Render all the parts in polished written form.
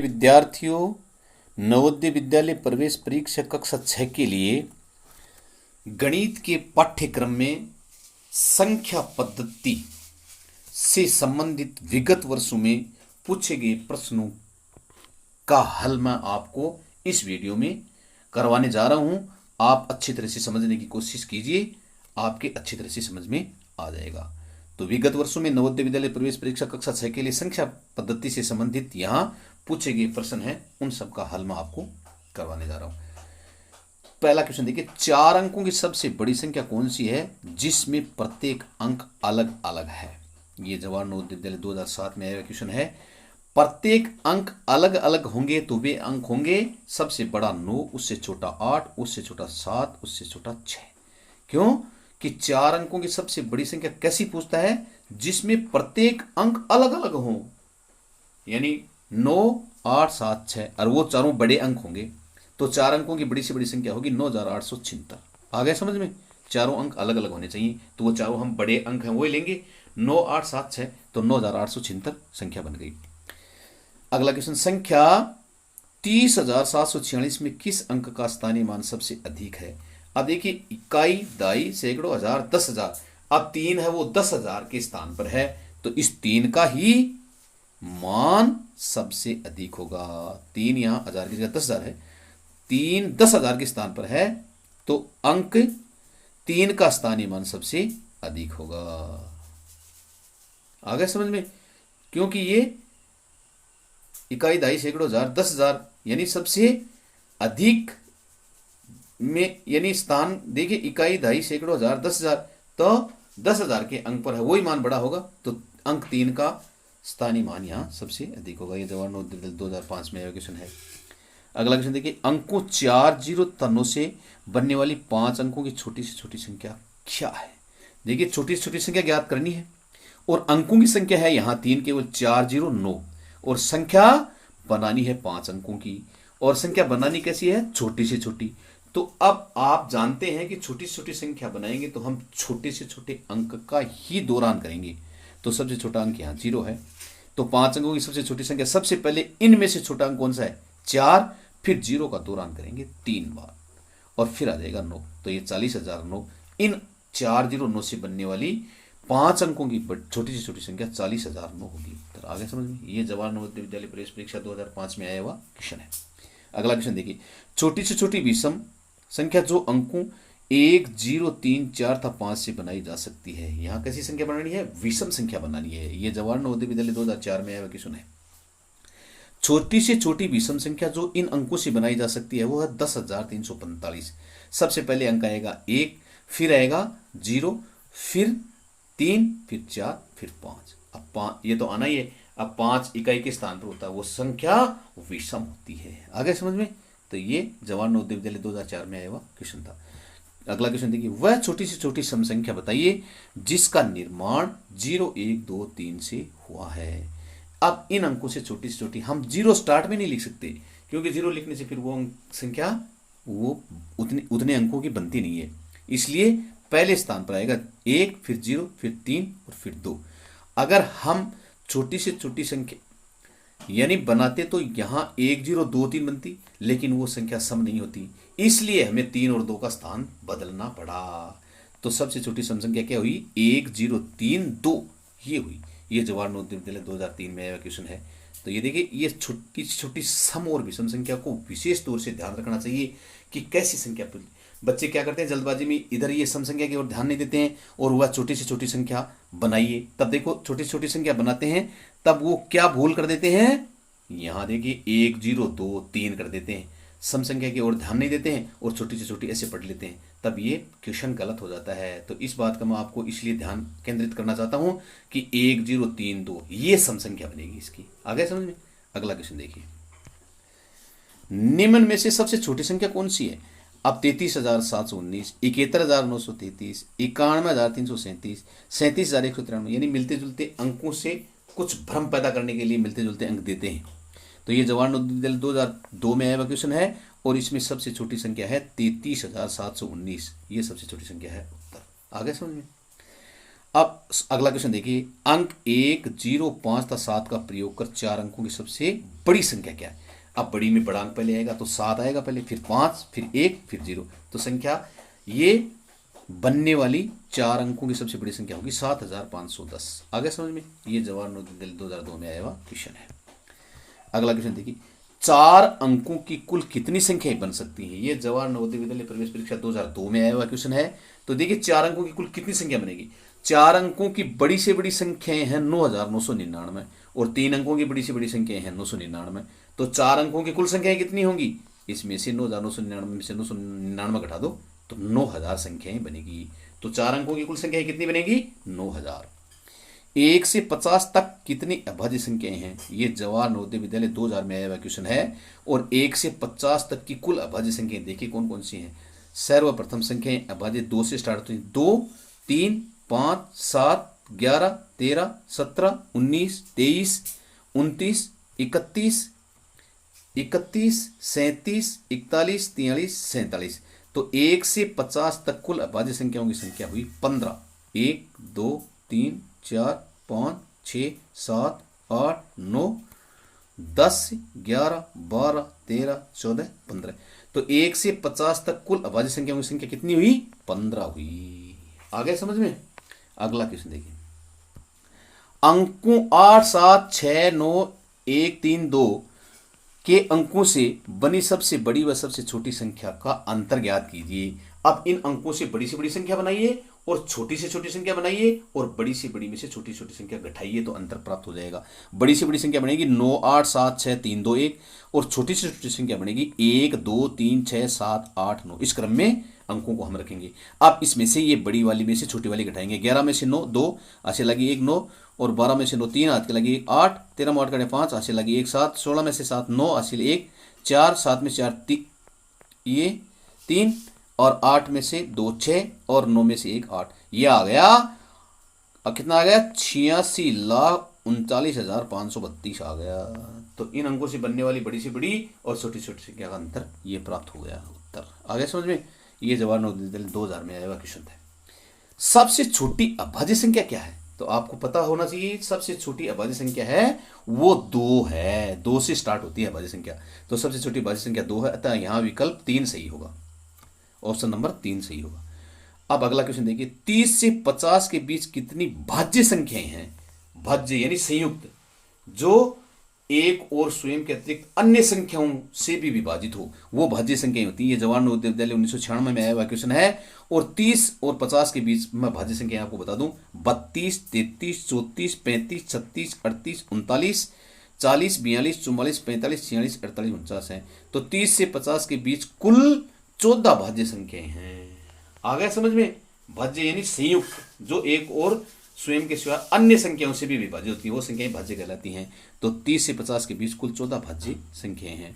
विद्यार्थियों, नवोदय विद्यालय प्रवेश परीक्षा कक्षा 6 के लिए गणित के पाठ्यक्रम में संख्या पद्धति से संबंधित विगत वर्षों में पूछे गए प्रश्नों का हल मैं आपको इस वीडियो में करवाने जा रहा हूं। आप अच्छी तरह से समझने की कोशिश कीजिए, आपके अच्छी तरह से समझ में आ जाएगा। तो विगत वर्षों में नवोदय विद्यालय प्रवेश परीक्षा कक्षा 6 के लिए संख्या पद्धति से संबंधित यहाँ पूछे गए प्रश्न हैं, उन सब का हल मैं आपको करवाने जा रहा हूं। पहला क्वेश्चन देखिए, 4 अंकों की सबसे बड़ी संख्या कौन सी है जिसमें प्रत्येक अंक अलग अलग है। ये जवाहर नवोदय विद्यालय 2007 में आया क्वेश्चन है। प्रत्येक अंक अलग अलग होंगे तो वे अंक होंगे सबसे बड़ा 9, उससे छोटा 8, उससे छोटा 7, उससे छोटा 6। क्यों कि 4 अंकों की सबसे बड़ी संख्या कैसी पूछता है, जिसमें प्रत्येक अंक अलग अलग हो, यानी 9, 8, 7, 6 और वो चारों बड़े अंक होंगे। तो 4 अंकों की बड़ी से बड़ी संख्या होगी 9876। आ गया समझ में? चारों अंक अलग अलग होने चाहिए, तो वो चारों हम बड़े अंक हैं वो लेंगे। 9, 8, 7, 6 तो 9876 संख्या बन गई। अगला क्वेश्चन, संख्या 30,746 में किस अंक का स्थानीय मान सबसे अधिक है। अब देखिए, इकाई, दाई, सैकड़ों, हजार, 10,000। अब 3 है वो 10,000 के स्थान पर है, तो इस 3 का ही मान सबसे अधिक होगा। 3 यहां 1000 की जगह 10,000 है, 3 10,000 के स्थान पर है, तो अंक 3 का स्थानीय मान सबसे अधिक होगा। आ गया समझ में? क्योंकि ये इकाई, दाई, सैकड़ों, हजार, 10,000 यानी सबसे अधिक में, यानी स्थान देखिए, इकाई, दाई, सैकड़ों, हजार, 10,000, तो 10,000 के अंक पर है वही मान बड़ा होगा, तो अंक 3 का स्थानीय मान यहाँ सबसे अधिक होगा। ये जवाहर नवोदय विद्यालय 2005 में क्वेश्चन है। अगला क्वेश्चन देखिए, अंकों 4 0 तनों से बनने वाली 5 अंकों की छोटी से छोटी संख्या क्या है। देखिए, छोटी से छोटी संख्या ज्ञात करनी है और अंकों की संख्या है यहाँ 3, केवल 4 0 9, और संख्या बनानी है 5 अंकों की। और संख्या बनानी कैसी है, छोटी से छोटी। तो अब आप जानते हैं कि छोटी से छोटी संख्या बनाएंगे तो हम छोटे से छोटे अंक का ही दौरान करेंगे। तो सबसे छोटा अंक यहाँ 0 है, तो 5 अंकों की सबसे छोटी संख्या, सबसे पहले इनमें से छोटा अंक कौन सा है, 4, फिर 0 का दौरान करेंगे 3 बार और फिर आ जाएगा 9, तो ये 40,009। इन 4 0 9 से बनने वाली 5 अंकों की छोटी से छोटी संख्या 40,009 होगी। तो आगे समझ में, ये जवाहर नवोदय विद्यालय प्रवेश परीक्षा 2005 में आया हुआ क्वेश्चन है। अगला क्वेश्चन देखिए, छोटी से छोटी विषम संख्या जो अंकों 1 0 3 4 था 5 से बनाई जा सकती है। यहाँ कैसी संख्या बनानी है, विषम संख्या बनानी है। ये जवाहर नवोदय विद्यालय 2004 में आया हुआ क्वेश्चन है। छोटी से छोटी विषम संख्या जो इन अंकों से बनाई जा सकती है वो है 10,345। सबसे पहले अंक आएगा 1, फिर आएगा 0, फिर 3, फिर 4, फिर 5। अब 5 ये तो आना ही है। अब 5 इकाई के स्थान पर होता है वो संख्या विषम होती है। आगे समझ में? तो ये जवाहर नवोदय विद्यालय 2004 में आया हुआ क्वेश्चन था। अगला क्वेश्चन देखिए, वह छोटी से छोटी सम संख्या बताइए जिसका निर्माण 0 1 2 3 से हुआ है। अब इन अंकों से छोटी हम 0 स्टार्ट में नहीं लिख सकते, क्योंकि 0 लिखने से फिर वो संख्या वो उतने अंकों की बनती नहीं है। इसलिए पहले स्थान पर आएगा 1, फिर 0, फिर 3 और फिर 2। अगर हम छोटी से छोटी संख्या यानी बनाते तो यहां 1 0 2 3 बनती, लेकिन वो संख्या सम नहीं होती, इसलिए हमें 3 और 2 का स्थान बदलना पड़ा। तो सबसे छोटी सम संख्या क्या हुई, 1 0 3 2 ये हुई। ये जवाहर नवोदय विद्यालय 2003 में आया क्वेश्चन है। तो ये देखिए, ये छोटी छोटी सम और विषम संख्या को विशेष तौर से ध्यान रखना चाहिए कि कैसी संख्या। बच्चे क्या करते हैं, जल्दबाजी में इधर ये सम संख्या की ओर ध्यान नहीं देते हैं और वह छोटी से छोटी संख्या बनाइए। तब देखो, छोटी से छोटी संख्या बनाते हैं तब वो क्या भूल कर देते हैं, यहां देखिए 1 0 2 3 कर देते हैं, सम संख्या की ओर ध्यान नहीं देते हैं और छोटी से छोटी ऐसे पढ़ लेते हैं, तब ये क्वेश्चन गलत हो जाता है। तो इस बात का मैं आपको इसलिए ध्यान केंद्रित करना चाहता हूं कि 1 0 3 2 ये सम संख्या बनेगी इसकी। आगे समझ में? अगला क्वेश्चन देखिए, निम्न में से सबसे छोटी संख्या कौन सी है। अब 33,719, 71,933, 91,337, 37,193, यानी मिलते जुलते अंकों से कुछ भ्रम पैदा करने के लिए मिलते जुलते अंक देते हैं। तो ये जवाहर नवोदय विद्यालय 2002 में आया हुआ क्वेश्चन है और इसमें सबसे छोटी संख्या है 33,719। ये सबसे छोटी संख्या है उत्तर। आगे समझ में? अब अगला क्वेश्चन देखिए, अंक 1, 0, 5 तथा 7 का प्रयोग कर 4 अंकों की सबसे बड़ी संख्या क्या है। अब बड़ी में बड़ा अंक पहले आएगा तो 7 आएगा पहले, फिर 5, फिर 1, फिर 0। तो संख्या ये बनने वाली 4 अंकों की सबसे बड़ी संख्या होगी 7510। आगे समझ में, ये जवाहर नवोदय विद्यालय 2002 में आया हुआ क्वेश्चन है। अगला क्वेश्चन देखिए, 4 अंकों की कुल कितनी संख्याएं बन सकती हैं। ये जवाहर नवोदय विद्यालय प्रवेश परीक्षा 2002 में आया हुआ क्वेश्चन है। तो देखिए 4 अंकों की कुल कितनी संख्या बनेगी। 4 अंकों की बड़ी से बड़ी संख्याएं हैं 9999 और 3 अंकों की बड़ी से बड़ी संख्याएं हैं 999। तो 4 अंकों की कुल संख्याएं कितनी होंगी, इसमें से 9999 में से 999 घटा दो तो 9000 संख्याएं बनेगी। तो 4 अंकों की कुल संख्याएं कितनी बनेगी, 9000। 1 से 50 तक कितनी अभाज्य संख्याएं हैं। ये जवाहर नवोदय विद्यालय 2000 में आया हुआ क्वेश्चन है। और 1 से 50 तक की कुल अभाज्य संख्याएं देखिए कौन कौन सी हैं। सर्वप्रथम संख्याएं अभाज्य 2 से स्टार्ट होती हैं, 2, 3, 5, 7, 11, 13, 17, 19, 23, 29, 31, 37, 41, 43, 47। तो 1 से 50 तक कुल अभाज्य संख्याओं की संख्या हुई 15। 1, 2, 3, 4, 5, 6, 7, 8, 9, 10, 11, 12, 13, 14, 15। तो 1 से 50 तक कुल अभाज्य संख्याओं की संख्या कितनी हुई, 15 हुई। आ गए समझ में। अगला क्वेश्चन देखिए, अंकों 8, 7, 6, 9, 1, 3, 2 के अंकों से बनी सबसे बड़ी व सबसे छोटी संख्या का अंतर ज्ञात कीजिए। अब इन अंकों से बड़ी संख्या बनाइए और छोटी से छोटी संख्या बनाइए और बड़ी से बड़ी में से छोटी छोटी संख्या घटाइए तो अंतर प्राप्त हो जाएगा। बड़ी से बड़ी संख्या बनेगी 9, 8, 7, 6, 3, 2, 1 और छोटी से छोटी संख्या बनेगी 1, 2, 3, 6, 7, 8, 9। इस क्रम में अंकों को हम रखेंगे। अब इसमें से ये बड़ी वाली में से छोटी वाली घटाएंगे। 11 में से 9 2 आशे लगी 1 9 और 12 में से 9 3 हाथ के लगी 8, 13 में 8 कटे 5 आशे लगी 1 7, 16 में से 7 9 आशे 1 4, 7 में से 4 ये 3 और 8 में से 2 6 और 9 में से 1 8। ये आ गया, अब कितना आ गया, 86,39,532 आ गया। तो इन अंकों से बनने वाली बड़ी से बड़ी और छोटी छोटी संख्या का अंतर ये प्राप्त हो गया उत्तर। आ गया समझ में। ये जवाहर नवोदय विद्यालय 2000 में आया हुआ क्वेश्चन था। सबसे छोटी अभाज्य संख्या क्या है, तो आपको पता होना चाहिए। सबसे छोटी अभाज्य संख्या है वो 2 है। 2 से स्टार्ट होती है अभाज्य संख्या। तो सबसे छोटी अभाज्य संख्या 2 है, अतः यहां विकल्प 3 सही होगा। ऑप्शन नंबर 3 सही होगा। अब अगला क्वेश्चन देखिए, 30 से 50 के बीच कितनी भाज्य संख्याएं हैं। भाज्य यानी संयुक्त, जो एक और स्वयं के अतिरिक्त अन्य संख्याओं से भी विभाजित हो, वो भाज्य संख्याएं होती है। ये जवाहर नवोदय विद्यालय 1996 में आया हुआ क्वेश्चन है। और 30 और 50 के बीच में भाज्य संख्या आपको बता दूं, 32, 33, 34, 35, 36, 38, 39, 40, 42, 44, 45, 46, 48, 49 है। तो 30 से 50 के बीच कुल 14 भाज्य संख्याएं हैं। आ गया समझ में। भाज्य यानी संयुक्त, जो एक और स्वयं के सिवा अन्य संख्याओं से भी विभाजित होती है, वो संख्याएं भाज्य कहलाती हैं। तो 30 से 50 के बीच कुल 14 भाज्य संख्याएं हैं।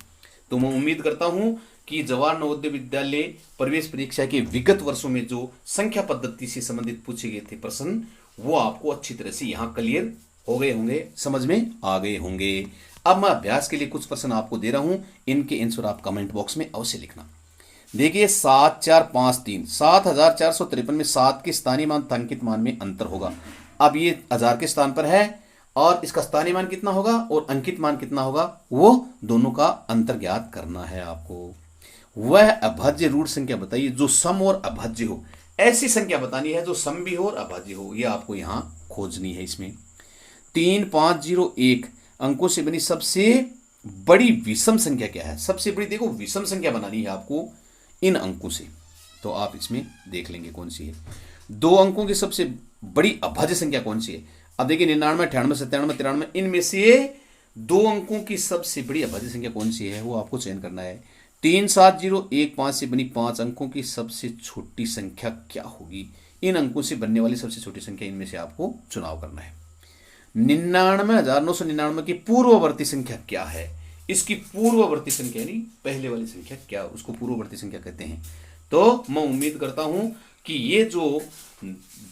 तो मैं उम्मीद करता हूं कि जवाहर नवोदय विद्यालय प्रवेश परीक्षा के विगत वर्षों में जो संख्या पद्धति से संबंधित पूछे गए थे प्रश्न, वो आपको अच्छी तरह से यहां क्लियर हो गए होंगे, समझ में आ गए होंगे। अब मैं अभ्यास के लिए कुछ प्रश्न आपको दे रहा हूं, इनके आंसर आप कमेंट बॉक्स में अवश्य लिखना। देखिए 7 4 5 3, 7453 में 7 के स्थानीय मान तथा अंकित मान में अंतर होगा। अब ये 1000 के स्थान पर है और इसका स्थानीय मान कितना होगा और अंकित मान कितना होगा, वो दोनों का अंतर ज्ञात करना है आपको। वह अभाज्य रूढ़ संख्या बताइए जो सम और अभाज्य हो। ऐसी संख्या बतानी है जो सम भी हो और अभाज्य हो, ये आपको यहां खोजनी है। इसमें 3 5 0 1 अंकों से बनी सबसे बड़ी विषम संख्या क्या है। सबसे बड़ी देखो विषम संख्या बनानी है आपको इन अंकों से, तो आप इसमें देख लेंगे कौन सी है। 2 अंकों की सबसे बड़ी अभाज्य संख्या कौन सी है। अब देखिए 99 98 97 93, इनमें से 2 अंकों की सबसे बड़ी अभाज्य संख्या कौन सी है, वो आपको चयन करना है। 3 7 0 1 5 से बनी 5 अंकों की सबसे छोटी संख्या क्या होगी। इन अंकों से बनने वाली सबसे छोटी संख्या इनमें से आपको चुनाव करना है। 99,999 की पूर्ववर्ती संख्या क्या है। इसकी पूर्ववर्ती संख्या यानी पहले वाली संख्या क्या, उसको पूर्ववर्ती संख्या कहते हैं। तो मैं उम्मीद करता हूं कि ये जो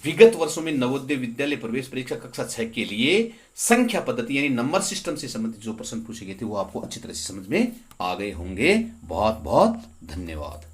विगत वर्षों में नवोदय विद्यालय प्रवेश परीक्षा कक्षा 6 के लिए संख्या पद्धति यानी नंबर सिस्टम से संबंधित जो प्रश्न पूछे गए थे वो आपको अच्छी तरह से समझ में आ गए होंगे। बहुत बहुत धन्यवाद।